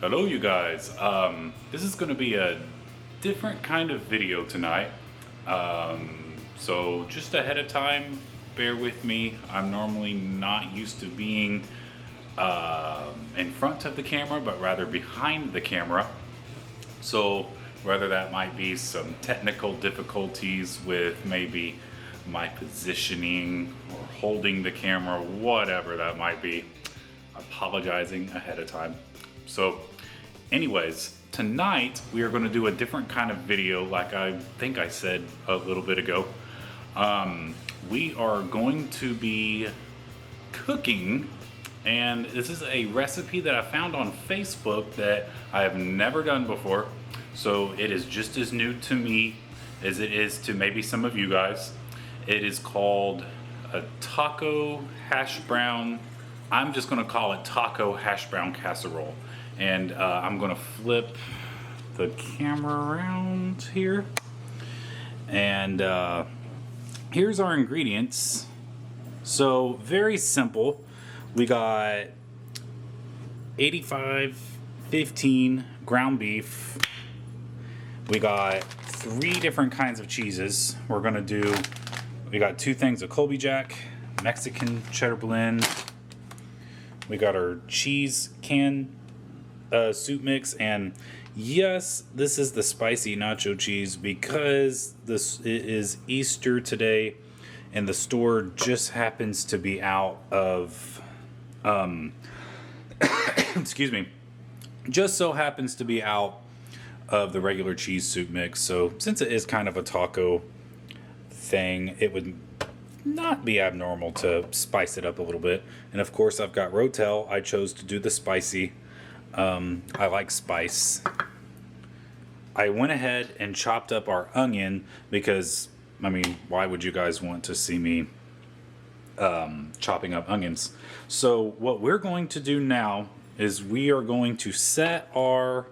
Hello you guys. This is going to be a different kind of video tonight. So just ahead of time, bear with me. I'm normally not used to being in front of the camera, but rather behind the camera. So whether that might be some technical difficulties with maybe my positioning or holding the camera, whatever that might be, apologizing ahead of time. So anyways, tonight we are going to do a different kind of video, like I think I said a little bit ago. We are going to be cooking, and this is a recipe that I found on Facebook that I have never done before. So it is just as new to me as it is to maybe some of you guys. It is called a taco hash brown. I'm just going to call it taco hash brown casserole. And I'm going to flip the camera around here. And here's our ingredients. So very simple. We got 85/15 ground beef. We got 3 different kinds of cheeses. We got 2 things of Colby Jack, Mexican cheddar blend. We got our cheese can soup mix, and yes, this is the spicy nacho cheese because it is Easter today, and the store just happens to be out of excuse me, just so happens to be out of the regular cheese soup mix. So since it is kind of a taco thing, it would not be abnormal to spice it up a little bit. And of course, I've got Rotel. I chose to do the spicy. I like spice. I went ahead and chopped up our onion because, I mean, why would you guys want to see me chopping up onions? So what we're going to do now is we are going to set our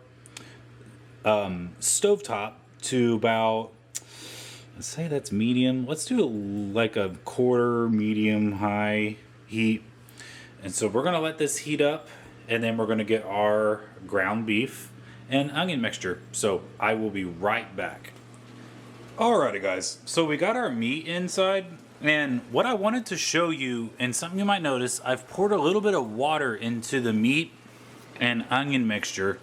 stovetop to about, let's say that's medium. Let's do like a quarter medium high heat. And so we're going to let this heat up, and then we're going to get our ground beef and onion mixture. So I will be right back. Alrighty guys, so we got our meat inside, and what I wanted to show you, and something you might notice, I've poured a little bit of water into the meat and onion mixture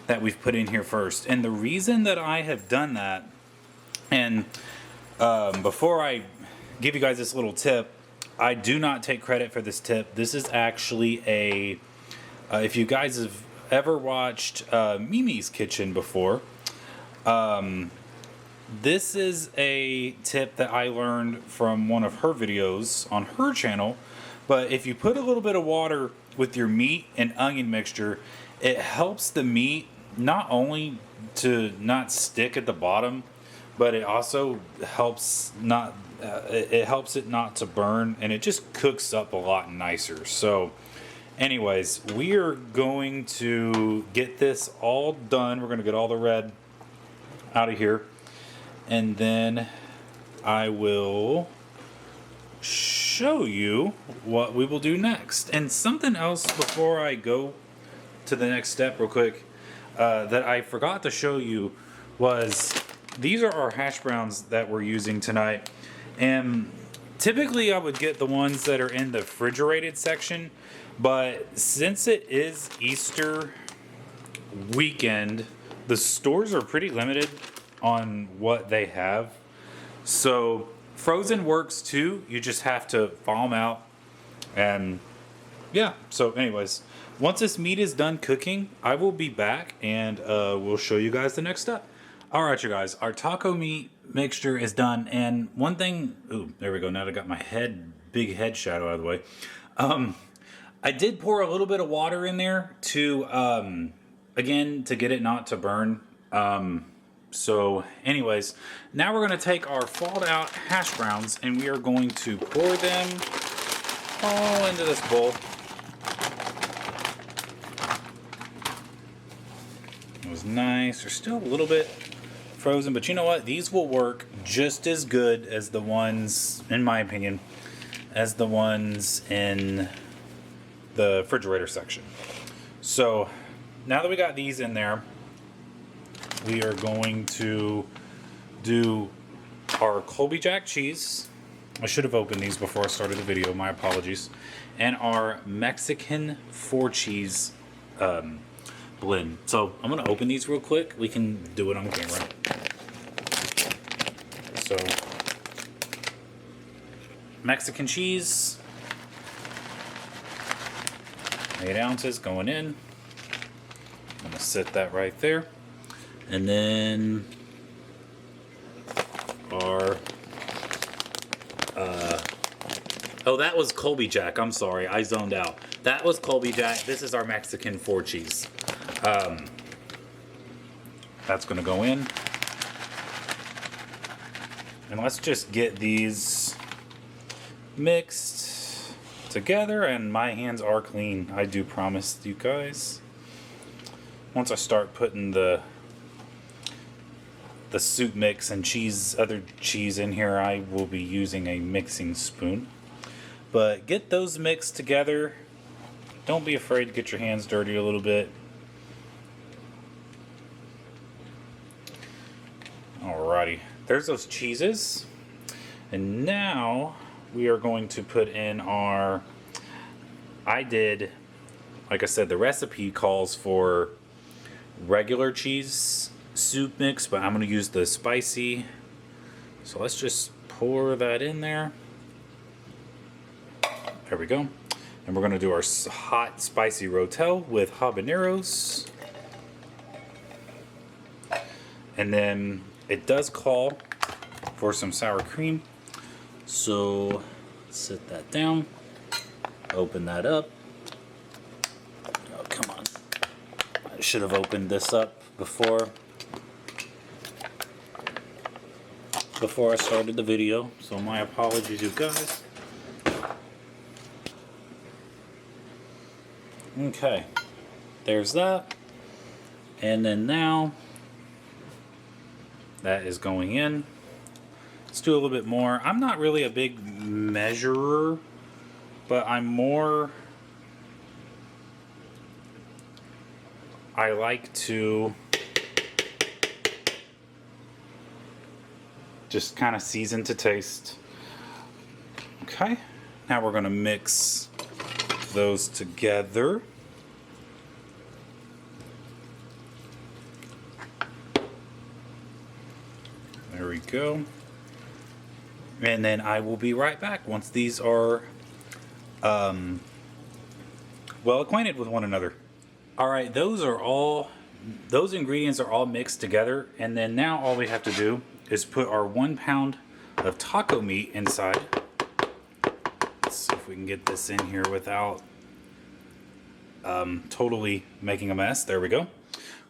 that we've put in here first. And the reason that I have done that, and before I give you guys this little tip, I do not take credit for this tip. This is actually a, if you guys have ever watched Mimi's Kitchen before, this is a tip that I learned from one of her videos on her channel. But if you put a little bit of water with your meat and onion mixture, it helps the meat not only to not stick at the bottom, but it also helps it helps it not to burn, and it just cooks up a lot nicer. So anyways, we are going to get this all done. We're going to get all the red out of here, and then I will show you what we will do next. And something else before I go to the next step real quick, that I forgot to show you was these are our hash browns that we're using tonight. And typically I would get the ones that are in the refrigerated section, but since it is Easter weekend, the stores are pretty limited on what they have. So frozen works too. You just have to thaw them out. And yeah, so anyways, once this meat is done cooking, I will be back, and we'll show you guys the next step. Alright you guys, our taco meat mixture is done, and one thing, ooh, there we go, now that I got my big head shadow out of the way. I did pour a little bit of water in there to, again, to get it not to burn. So anyways, now we're going to take our thawed out hash browns, and we are going to pour them all into this bowl. It was nice. They're still a little bit frozen, but you know what? These will work just as good as the ones, in my opinion, as the ones in the refrigerator section. So now that we got these in there, we are going to do our Colby Jack cheese. I should have opened these before I started the video, my apologies. And our Mexican 4-cheese blend. So I'm gonna open these real quick. We can do it on camera. So Mexican cheese, 8 ounces going in. I'm gonna set that right there. And then our oh, that was Colby Jack. I'm sorry, I zoned out. That was Colby Jack. This is our Mexican 4-cheese. That's gonna go in. And let's just get these mixed together. And my hands are clean, I do promise you guys. Once I start putting the soup mix and other cheese in here, I will be using a mixing spoon. But get those mixed together. Don't be afraid to get your hands dirty a little bit. Alrighty, there's those cheeses. And now we are going to put in our, like I said, the recipe calls for regular cheese soup mix, but I'm going to use the spicy. So let's just pour that in there. There we go. And we're going to do our hot spicy rotel with habaneros. And then it does call for some sour cream. So set that down. Open that up. Oh, come on. I should have opened this up before I started the video, so my apologies, you guys. Okay, there's that. And then now that is going in. Let's do a little bit more. I'm not really a big measurer, but I like to just kind of season to taste. Okay, now we're going to mix those together. There we go. And then I will be right back once these are well acquainted with one another. Alright, those ingredients are all mixed together, and then now all we have to do is put our 1 pound of taco meat inside. Let's see if we can get this in here without totally making a mess. There we go.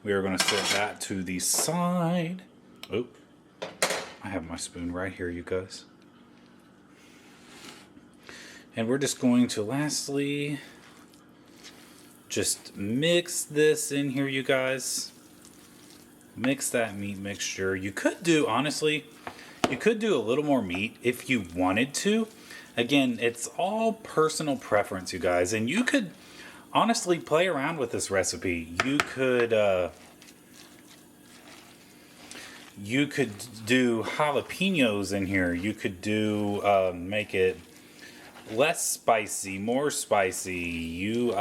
We are going to set that to the side. Oh, I have my spoon right here, you guys. And we're just going to lastly just mix this in here, you guys. Mix that meat mixture. You could do, honestly, you could do a little more meat if you wanted to. Again, it's all personal preference, you guys. And you could honestly play around with this recipe. You could do jalapenos in here. You could do, make it less spicy, more spicy. You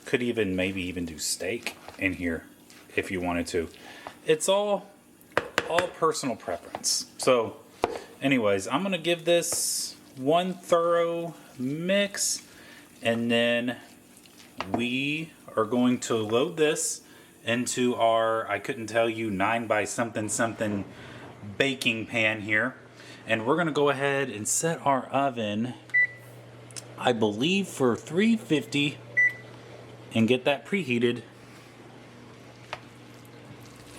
could even maybe even do steak in here if you wanted to. It's all personal preference. So anyways, I'm gonna give this one thorough mix, and then we are going to load this into our, I couldn't tell you, 9 by something baking pan here. And we're gonna go ahead and set our oven, I believe, for 350 and get that preheated.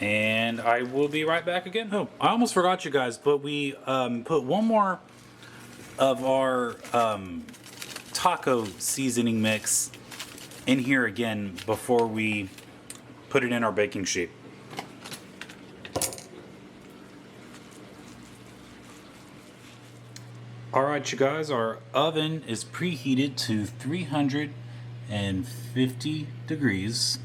And I will be right back again. Oh, I almost forgot, you guys, but we put one more of our taco seasoning mix in here again before we put it in our baking sheet. Alright, you guys, our oven is preheated to 350 degrees.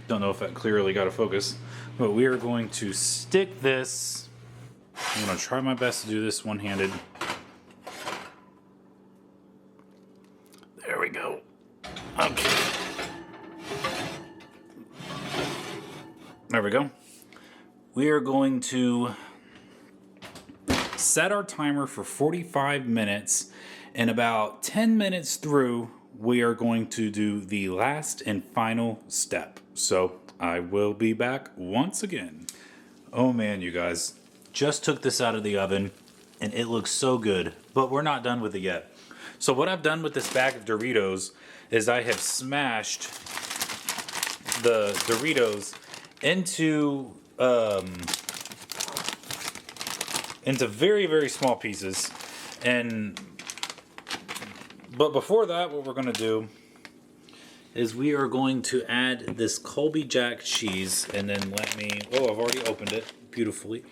Don't know if that clearly got a focus, but we are going to stick this. I'm going to try my best to do this one-handed. There we go. Okay. There we go. We are going to set our timer for 45 minutes, and about 10 minutes through, we are going to do the last and final step. So I will be back once again. Oh man, you guys, just took this out of the oven and it looks so good, but we're not done with it yet. So what I've done with this bag of Doritos is I have smashed the Doritos into very, very small pieces. But before that, what we're going to do is we are going to add this Colby Jack cheese, and then I've already opened it beautifully.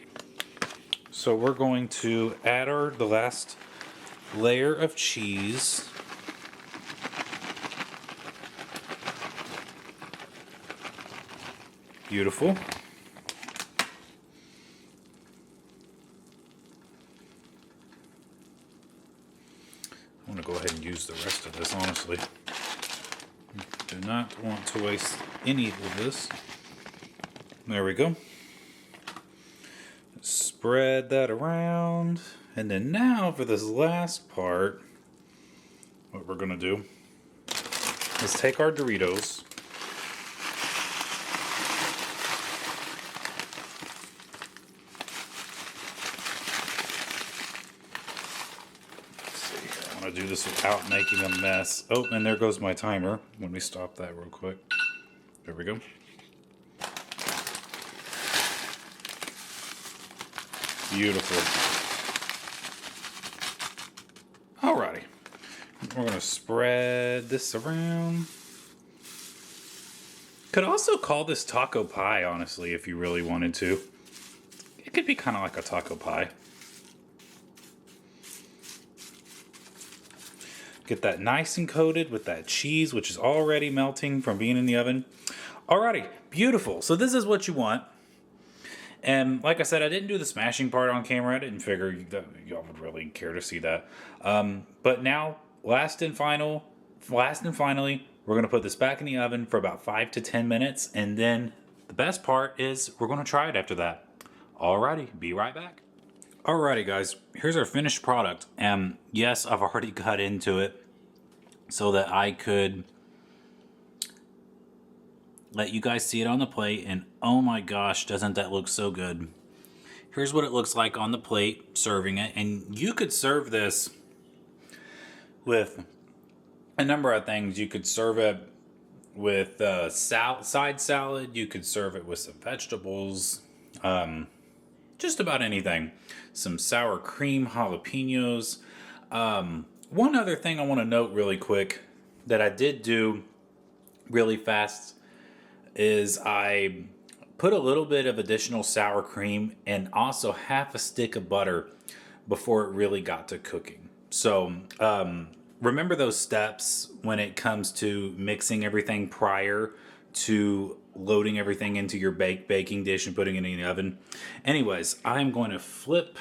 So we're going to add the last layer of cheese. Beautiful. I'm going to go ahead and use the rest of this, honestly. Do not want to waste any of this. There we go. Spread that around. And then now for this last part, what we're going to do is take our Doritos. Do this without making a mess. Oh, and there goes my timer. Let me stop that real quick. There we go. Beautiful. Alrighty. We're going to spread this around. Could also call this taco pie, honestly, if you really wanted to. It could be kind of like a taco pie. Get that nice and coated with that cheese, which is already melting from being in the oven. Alrighty, beautiful. So this is what you want. And like I said, I didn't do the smashing part on camera. I didn't figure that y'all would really care to see that. But now, last and finally, we're going to put this back in the oven for about 5 to 10 minutes. And then the best part is we're going to try it after that. Alrighty, be right back. Alrighty guys, here's our finished product, and yes, I've already cut into it so that I could let you guys see it on the plate, and oh my gosh, doesn't that look so good. Here's what it looks like on the plate, serving it, and you could serve this with a number of things. You could serve it with side salad, you could serve it with some vegetables, just about anything. Some sour cream jalapenos. One other thing I want to note really quick that I did do really fast is I put a little bit of additional sour cream and also half a stick of butter before it really got to cooking. So remember those steps when it comes to mixing everything prior to loading everything into your baking dish and putting it in the oven. Anyways, I'm going to flip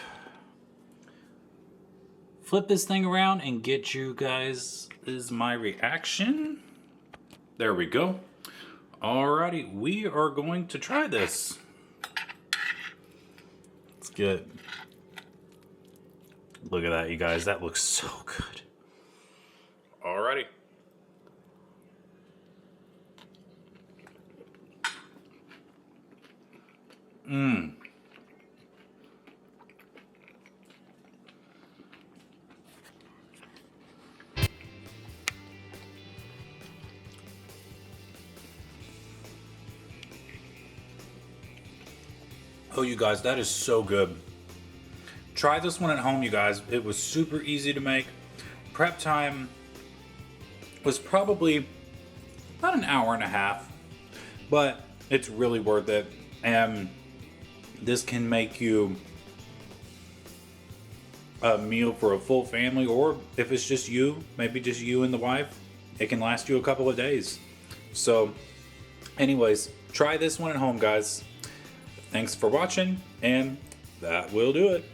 this thing around and get you guys my reaction. There we go. Alrighty, we are going to try this. Let's get. Look at that, you guys. That looks so good. Alrighty. Oh, you guys, that is so good. Try this one at home, you guys. It was super easy to make. Prep time was probably about an hour and a half, but it's really worth it. And this can make you a meal for a full family, or if it's just you, maybe just you and the wife, it can last you a couple of days. So anyways, try this one at home, guys. Thanks for watching, and that will do it.